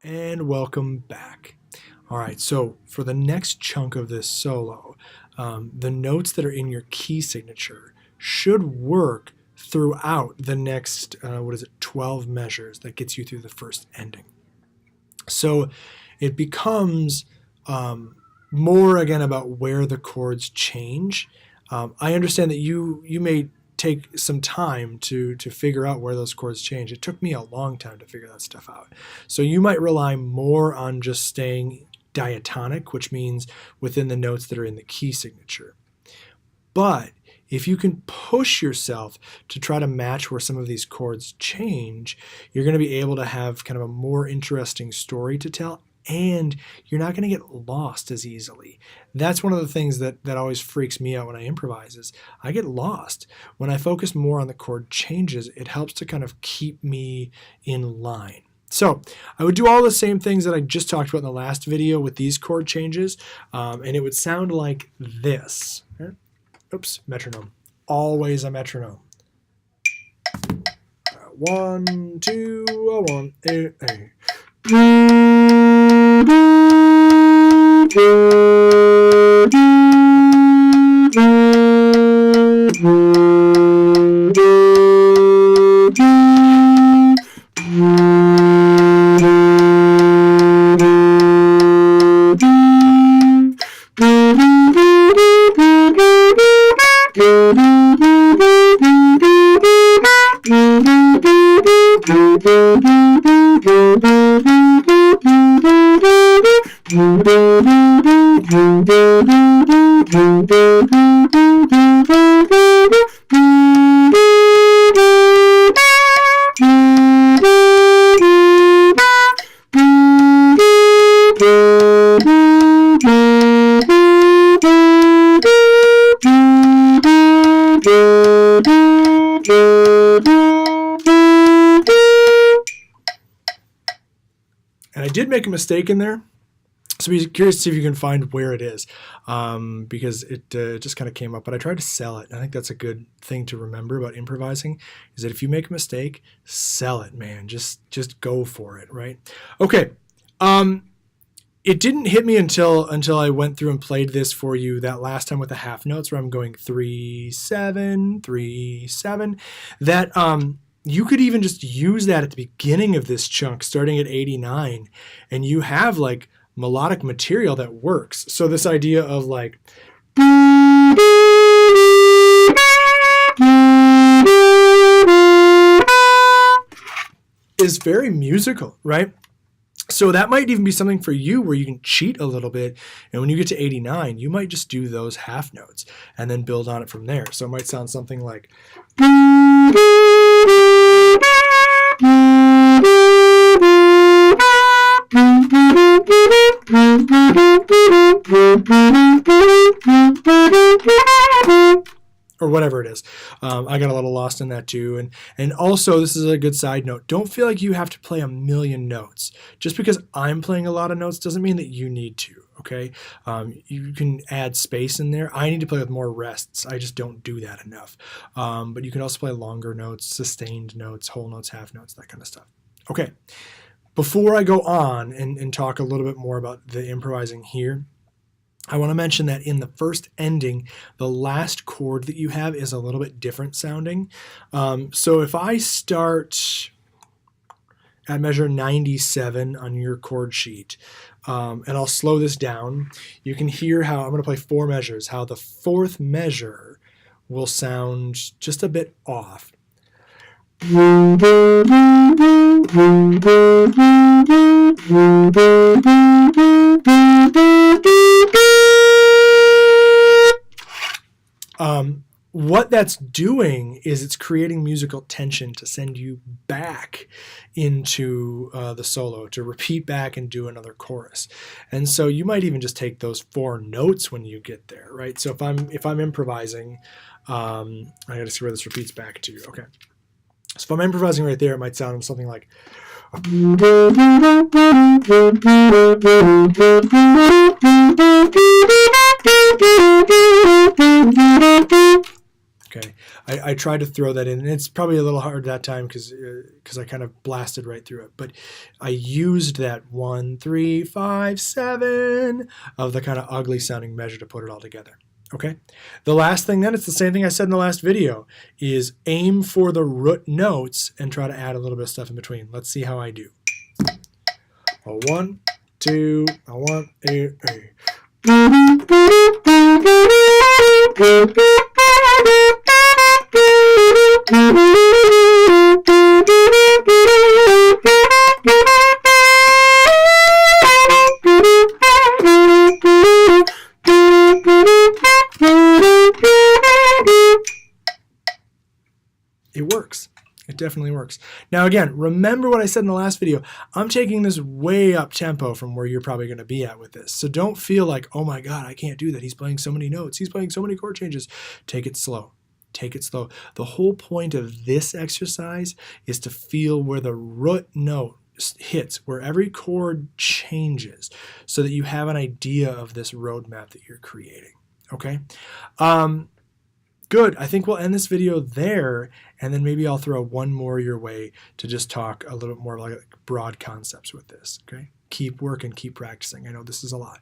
And welcome back. All right, so for the next chunk of this solo, the notes that are in your key signature should work throughout the next, 12 measures that gets you through the first ending. So it becomes more, again, about where the chords change. I understand that you may take some time to figure out where those chords change. It took me a long time to figure that stuff out. So you might rely more on just staying diatonic, which means within the notes that are in the key signature. But if you can push yourself to try to match where some of these chords change, you're going to be able to have kind of a more interesting story to tell, and you're not going to get lost as easily. That's one of the things that always freaks me out when I improvise is I get lost. When I focus more on the chord changes, it helps to kind of keep me in line. So I would do all the same things that I just talked about in the last video with these chord changes, and it would sound like this. Oops, metronome. Always a metronome. 1, 2, 1, 8, 8. And I did make a mistake in there, so be curious to see if you can find where it is, because it just kind of came up. But I tried to sell it. I think that's a good thing to remember about improvising, is that if you make a mistake, sell it, man. Just go for it, right? Okay. It didn't hit me until I went through and played this for you that last time with the half notes, where I'm going 3 7 3 7. That you could even just use that at the beginning of this chunk, starting at 89, and you have like melodic material that works. So this idea of like is very musical, right? So that might even be something for you where you can cheat a little bit, and when you get to 89, you might just do those half notes and then build on it from there. So it might sound something like or whatever it is. I got a little lost in that too. And also, this is a good side note. Don't feel like you have to play a million notes. Just because I'm playing a lot of notes doesn't mean that you need to, okay? You can add space in there. I need to play with more rests. I just don't do that enough. But you can also play longer notes, sustained notes, whole notes, half notes, that kind of stuff. Okay, before I go on and talk a little bit more about the improvising here, I want to mention that in the first ending, the last chord that you have is a little bit different sounding. So if I start at measure 97 on your chord sheet, and I'll slow this down, you can hear how I'm going to play 4 measures, how the 4th measure will sound just a bit off. What that's doing is it's creating musical tension to send you back into the solo, to repeat back and do another chorus. And so you might even just take those 4 notes when you get there, right? So if I'm improvising, I got to see where this repeats back to. Okay. So if I'm improvising right there, it might sound something like Okay, I I tried to throw that in, and it's probably a little hard that time because I kind of blasted right through it. But I used that 1, 3, 5, 7 of the kind of ugly sounding measure to put it all together. Okay. The last thing then, it's the same thing I said in the last video, is aim for the root notes and try to add a little bit of stuff in between. Let's see how I do. A 1, 2, a 1, a. It works. It definitely works. Now, again, remember what I said in the last video. I'm taking this way up tempo from where you're probably going to be at with this. So don't feel like, oh my God, I can't do that. He's playing so many notes. He's playing so many chord changes. Take it slow. Take it slow. The whole point of this exercise is to feel where the root note hits, where every chord changes, so that you have an idea of this roadmap that you're creating. Okay? Good. I think we'll end this video there, and then maybe I'll throw one more your way to just talk a little bit more like broad concepts with this. Okay? Keep working, keep practicing. I know this is a lot.